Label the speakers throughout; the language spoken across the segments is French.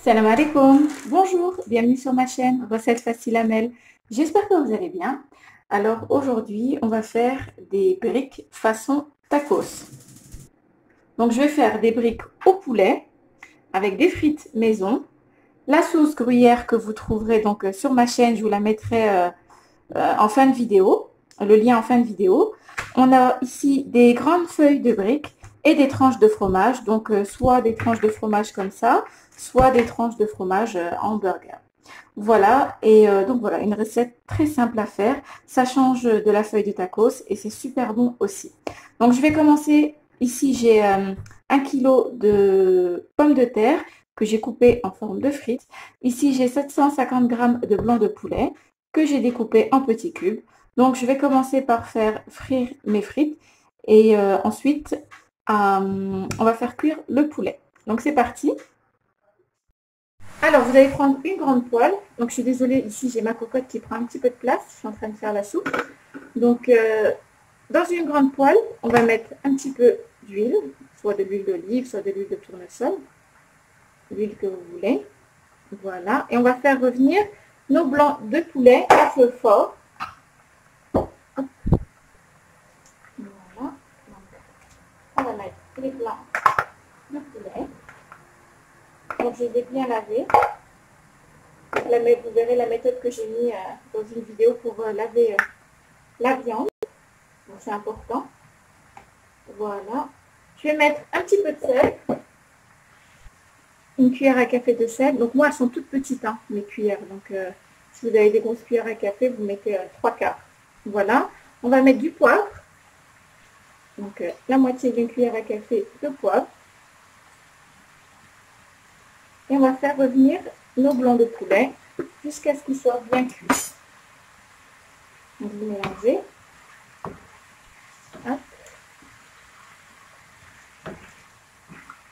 Speaker 1: Salam alaikum, bonjour, bienvenue sur ma chaîne Recettes Faciles Amel. J'espère que vous allez bien. Alors aujourd'hui, on va faire des briques façon tacos. Donc je vais faire des briques au poulet avec des frites maison, la sauce gruyère que vous trouverez donc sur ma chaîne, je vous la mettrai en fin de vidéo, le lien en fin de vidéo. On a ici des grandes feuilles de briques et des tranches de fromage, donc soit des tranches de fromage comme ça, soit des tranches de fromage en burger. Voilà, et donc voilà, une recette très simple à faire. Ça change de la feuille de tacos et c'est super bon aussi. Donc je vais commencer, ici j'ai 1 kg de pommes de terre que j'ai coupé en forme de frites. Ici j'ai 750 g de blanc de poulet que j'ai découpé en petits cubes. Donc je vais commencer par faire frire mes frites et ensuite on va faire cuire le poulet. Donc c'est parti. Alors vous allez prendre une grande poêle. Donc je suis désolée, ici j'ai ma cocotte qui prend un petit peu de place. Je suis en train de faire la soupe. Donc dans une grande poêle, on va mettre un petit peu d'huile, soit de l'huile d'olive, soit de l'huile de tournesol, l'huile que vous voulez. Voilà, et on va faire revenir nos blancs de poulet à feu fort. Voilà, donc on va mettre les blancs de poulet. Donc je les ai bien lavés. Vous verrez la méthode que j'ai mis dans une vidéo pour laver la viande. Donc c'est important. Voilà. Je vais mettre un petit peu de sel. Une cuillère à café de sel. Donc moi elles sont toutes petites, hein, mes cuillères. Donc si vous avez des grosses cuillères à café, vous mettez 3/4. Voilà. On va mettre du poivre. Donc la moitié d'une cuillère à café de poivre. Et on va faire revenir nos blancs de poulet jusqu'à ce qu'ils soient bien cuits. Donc vous mélangez. Hop.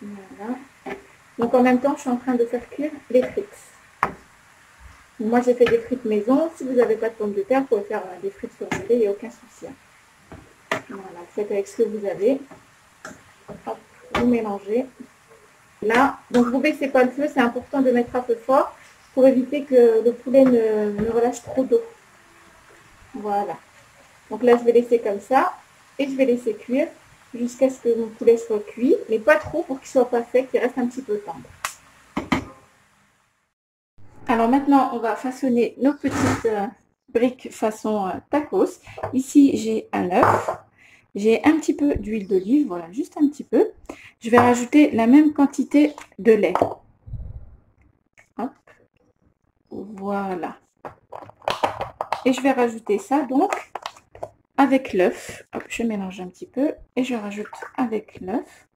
Speaker 1: Voilà. Donc en même temps, je suis en train de faire cuire les frites. Moi, j'ai fait des frites maison. Si vous n'avez pas de pommes de terre, vous pouvez faire des frites surgelées, il n'y a aucun souci. Voilà, faites avec ce que vous avez. Hop, vous mélangez. Là, donc vous ne baissez pas le feu, c'est important de mettre à feu fort pour éviter que le poulet ne relâche trop d'eau. Voilà. Donc là, je vais laisser comme ça et je vais laisser cuire jusqu'à ce que mon poulet soit cuit, mais pas trop pour qu'il soit pas sec, qu'il reste un petit peu tendre. Alors maintenant, on va façonner nos petites briques façon tacos. Ici, j'ai un œuf. J'ai un petit peu d'huile d'olive, voilà, juste un petit peu. Je vais rajouter la même quantité de lait. Hop. Voilà. Et je vais rajouter ça donc avec l'œuf. Je mélange un petit peu et je rajoute avec l'œuf.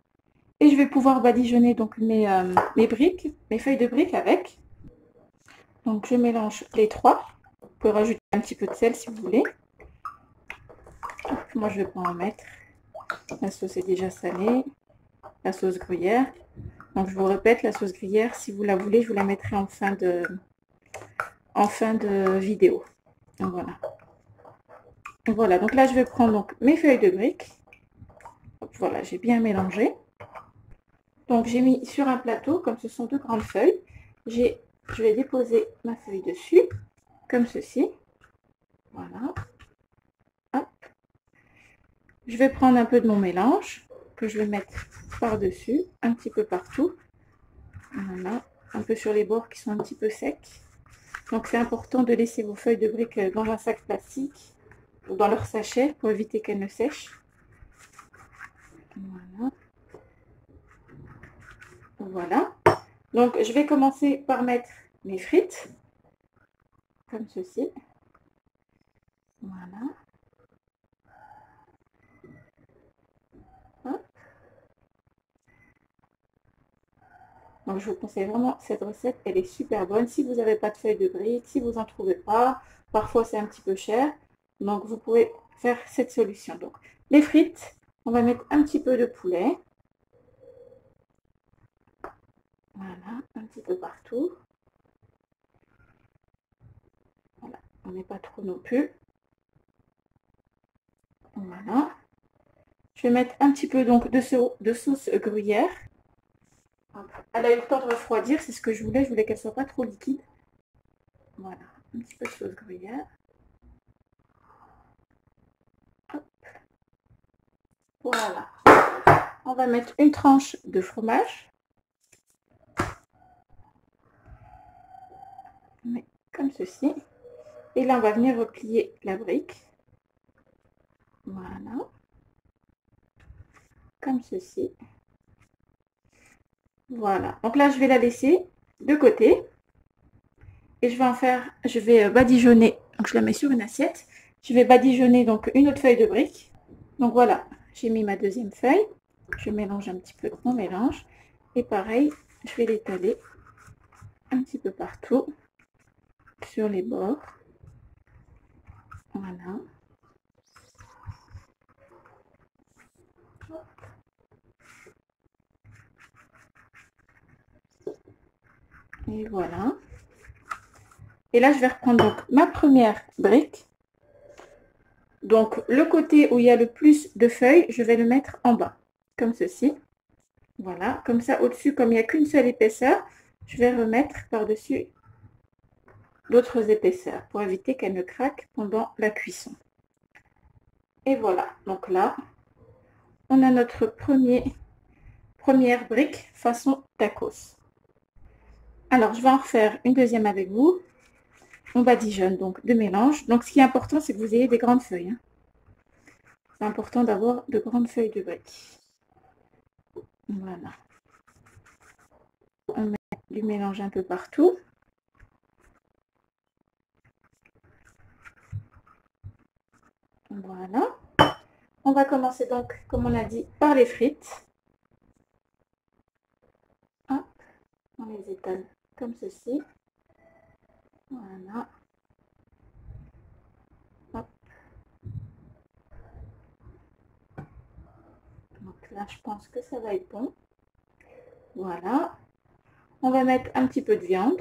Speaker 1: Et je vais pouvoir badigeonner donc mes briques, mes feuilles de briques avec. Donc je mélange les trois. Vous pouvez rajouter un petit peu de sel si vous voulez. Moi je ne vais pas en mettre. La sauce est déjà salée. La sauce gruyère. Donc je vous répète, la sauce gruyère, si vous la voulez, je vous la mettrai en fin de vidéo. Donc voilà. Voilà, donc là je vais prendre donc mes feuilles de briques. Voilà, j'ai bien mélangé. Donc j'ai mis sur un plateau, comme ce sont deux grandes feuilles, je vais déposer ma feuille dessus, comme ceci. Voilà. Hop. Je vais prendre un peu de mon mélange, que je vais mettre par-dessus, un petit peu partout. Voilà. Un peu sur les bords qui sont un petit peu secs. Donc c'est important de laisser vos feuilles de briques dans un sac plastique ou dans leur sachet pour éviter qu'elles ne sèchent. Voilà. Voilà. Donc je vais commencer par mettre mes frites, comme ceci. Voilà. Hop. Donc je vous conseille vraiment cette recette, elle est super bonne. Si vous n'avez pas de feuilles de briques, si vous n'en trouvez pas, parfois c'est un petit peu cher. Donc vous pouvez faire cette solution. Donc les frites, on va mettre un petit peu de poulet. Voilà, un petit peu partout. Voilà, on n'est pas trop non plus. Voilà. Je vais mettre un petit peu donc de sauce gruyère. Elle a eu le temps de refroidir, c'est ce que je voulais qu'elle soit pas trop liquide. Voilà, un petit peu de sauce gruyère. Hop. Voilà. On va mettre une tranche de fromage. Mais comme ceci. Et là, on va venir replier la brique. Voilà. Comme ceci. Voilà. Donc là, je vais la laisser de côté. Et je vais badigeonner. Donc je la mets sur une assiette. Je vais badigeonner donc une autre feuille de brique. Donc voilà, j'ai mis ma deuxième feuille. Je mélange un petit peu mon mélange. Et pareil, je vais l'étaler un petit peu partout sur les bords. Voilà. Et voilà. Et là, je vais reprendre donc ma première brique. Donc, le côté où il y a le plus de feuilles, je vais le mettre en bas, comme ceci. Voilà, comme ça, au-dessus, comme il n'y a qu'une seule épaisseur, je vais remettre par-dessus d'autres épaisseurs pour éviter qu'elle ne craque pendant la cuisson. Et voilà, donc là, on a notre première brique façon tacos. Alors, je vais en refaire une deuxième avec vous. On badigeonne donc de mélange. Donc, ce qui est important, c'est que vous ayez des grandes feuilles. Hein. C'est important d'avoir de grandes feuilles de briques. Voilà. On met du mélange un peu partout. Voilà. On va commencer donc, comme on a dit, par les frites. Hop, on les étale comme ceci. Voilà. Hop. Donc là, je pense que ça va être bon. Voilà. On va mettre un petit peu de viande.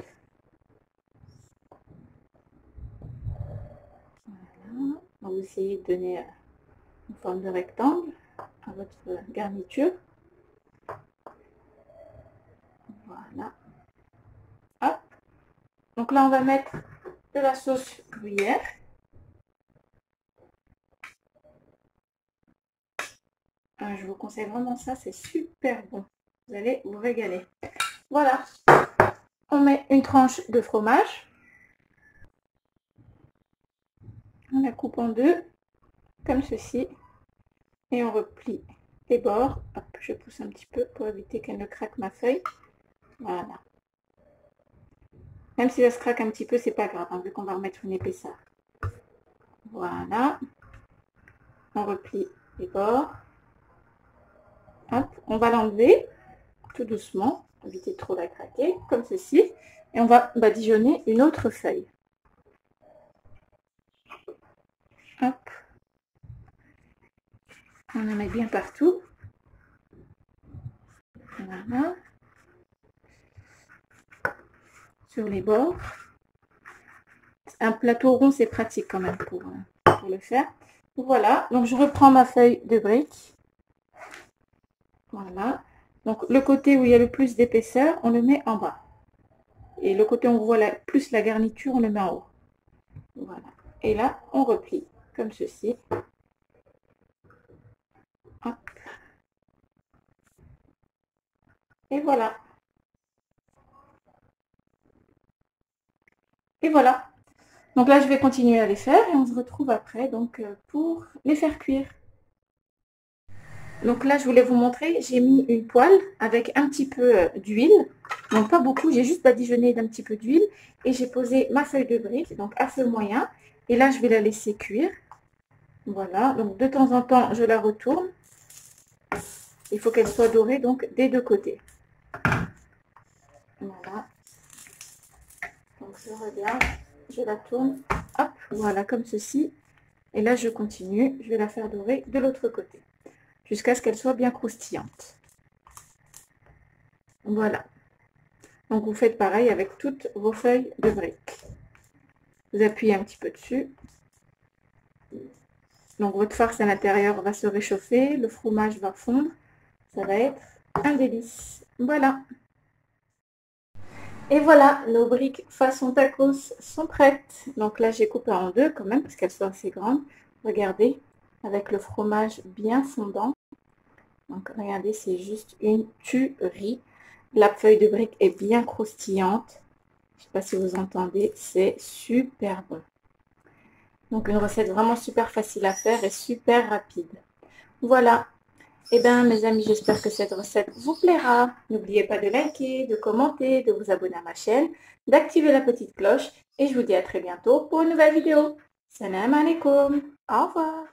Speaker 1: Voilà. On va essayer de donner une forme de rectangle à votre garniture. Voilà. Hop. Donc là, on va mettre de la sauce gruyère. Je vous conseille vraiment ça, c'est super bon. Vous allez vous régaler. Voilà. On met une tranche de fromage. On la coupe en deux, comme ceci. Et on replie les bords. Hop, je pousse un petit peu pour éviter qu'elle ne craque ma feuille. Voilà. Même si ça se craque un petit peu, c'est pas grave, hein, vu qu'on va remettre une épaisseur. Voilà. On replie les bords. Hop, on va l'enlever tout doucement, éviter de trop la craquer, comme ceci. Et on va badigeonner une autre feuille. Hop. On en met bien partout. Voilà. Sur les bords. Un plateau rond, c'est pratique quand même pour le faire. Voilà, donc je reprends ma feuille de brique. Voilà. Donc le côté où il y a le plus d'épaisseur, on le met en bas. Et le côté où on voit plus la garniture, on le met en haut. Voilà. Et là, on replie comme ceci. Hop. Et voilà. Et voilà. Donc là, je vais continuer à les faire et on se retrouve après donc pour les faire cuire. Donc là, je voulais vous montrer, j'ai mis une poêle avec un petit peu d'huile. Donc pas beaucoup, j'ai juste badigeonné d'un petit peu d'huile. Et j'ai posé ma feuille de brique, donc à feu moyen. Et là, je vais la laisser cuire. Voilà, donc de temps en temps, je la retourne. Il faut qu'elle soit dorée, donc des deux côtés. Voilà. Donc je regarde, je la tourne. Hop, voilà, comme ceci. Et là, je continue, je vais la faire dorer de l'autre côté. Jusqu'à ce qu'elle soit bien croustillante. Voilà. Donc vous faites pareil avec toutes vos feuilles de briques. Vous appuyez un petit peu dessus. Donc votre farce à l'intérieur va se réchauffer, le fromage va fondre. Ça va être un délice. Voilà. Et voilà, nos briques façon tacos sont prêtes. Donc là, j'ai coupé en deux quand même parce qu'elles sont assez grandes. Regardez, avec le fromage bien fondant. Donc regardez, c'est juste une tuerie. La feuille de brique est bien croustillante. Je ne sais pas si vous entendez, c'est super bon. Donc une recette vraiment super facile à faire et super rapide. Voilà. Eh bien mes amis, j'espère que cette recette vous plaira. N'oubliez pas de liker, de commenter, de vous abonner à ma chaîne, d'activer la petite cloche et je vous dis à très bientôt pour une nouvelle vidéo. Salam alaikum. Au revoir.